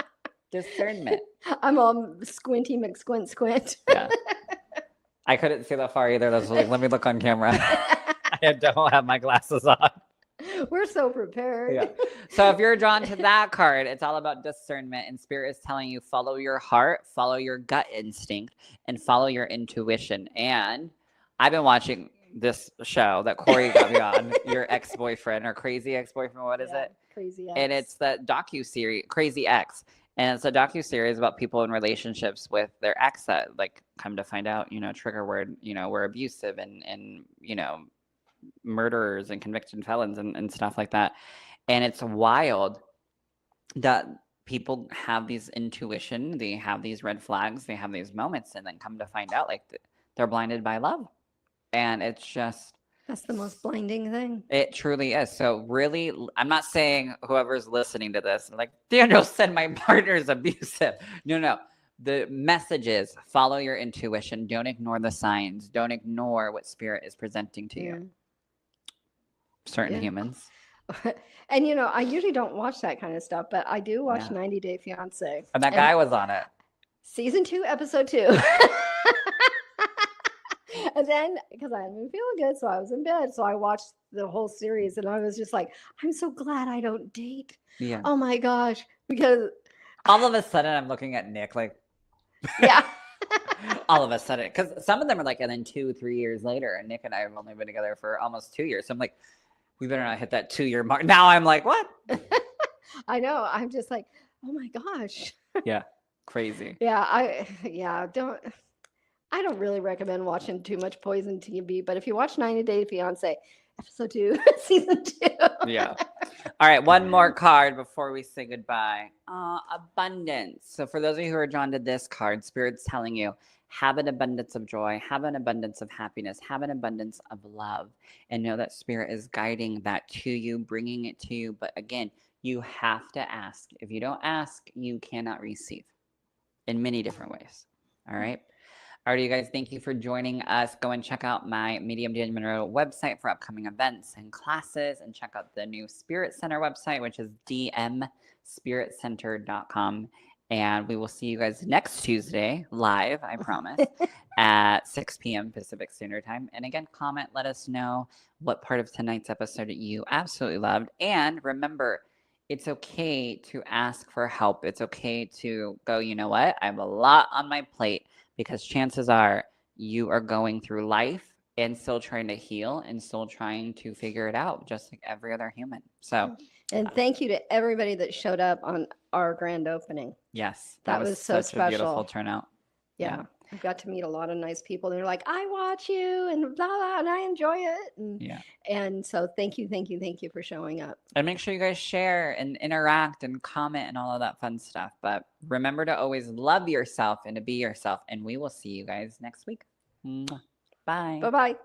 Discernment. I'm all squinty McSquint squint. Yeah. I couldn't see that far either. That's like, let me look on camera. I don't have my glasses on. We're so prepared. Yeah. So if you're drawn to that card, it's all about discernment, and Spirit is telling you follow your heart, follow your gut instinct, and follow your intuition. And I've been watching this show that Kori got me on, your ex-boyfriend or crazy ex-boyfriend. What is it? Crazy Ex. And it's the docu-series Crazy Ex. And it's a docu-series about people in relationships with their ex that, like, come to find out, trigger word, were abusive and murderers and convicted felons and stuff like that. And it's wild that people have these intuition, they have these red flags, they have these moments, and then come to find out, like, they're blinded by love. And it's just... That's the most blinding thing. It truly is. So really, I'm not saying whoever's listening to this, like, Daniel said my partner is abusive. No. The message is follow your intuition. Don't ignore the signs. Don't ignore what Spirit is presenting to you. Certain humans. And I usually don't watch that kind of stuff, but I do watch 90 Day Fiance. And that guy was on it. Season 2, episode 2. And then, because I hadn't been feeling good, so I was in bed. So I watched the whole series, and I was just like, I'm so glad I don't date. Yeah. Oh my gosh. Because all of a sudden I'm looking at Nick like, yeah. All of a sudden, because some of them are like, and then 2-3 years later, and Nick and I have only been together for almost 2 years. So I'm like, we better not hit that 2-year mark. Now I'm like, what? I know. I'm just like, oh my gosh. Yeah. Crazy. Yeah. I don't really recommend watching too much Poison TV, but if you watch 90 Day Fiance, episode 2, season 2. Yeah. All right. One more card before we say goodbye. Abundance. So for those of you who are drawn to this card, Spirit's telling you, have an abundance of joy, have an abundance of happiness, have an abundance of love, and know that Spirit is guiding that to you, bringing it to you. But again, you have to ask. If you don't ask, you cannot receive in many different ways. All right. Alrighty, you guys, thank you for joining us. Go and check out my Medium Dan Monroe website for upcoming events and classes, and check out the new Spirit Center website, which is dmspiritcenter.com. And we will see you guys next Tuesday live, I promise, at 6 p.m. Pacific Standard Time. And again, comment, let us know what part of tonight's episode you absolutely loved. And remember, it's okay to ask for help. It's okay to go, you know what? I have a lot on my plate, because chances are you are going through life and still trying to heal and still trying to figure it out, just like every other human. So, and thank you to everybody that showed up on our grand opening. yes, That was so such a beautiful special. turnout. Yeah. I got to meet a lot of nice people. They're like, I watch you and blah, blah, and I enjoy it. And so thank you for showing up. And make sure you guys share and interact and comment and all of that fun stuff. But remember to always love yourself and to be yourself. And we will see you guys next week. Bye. Bye-bye.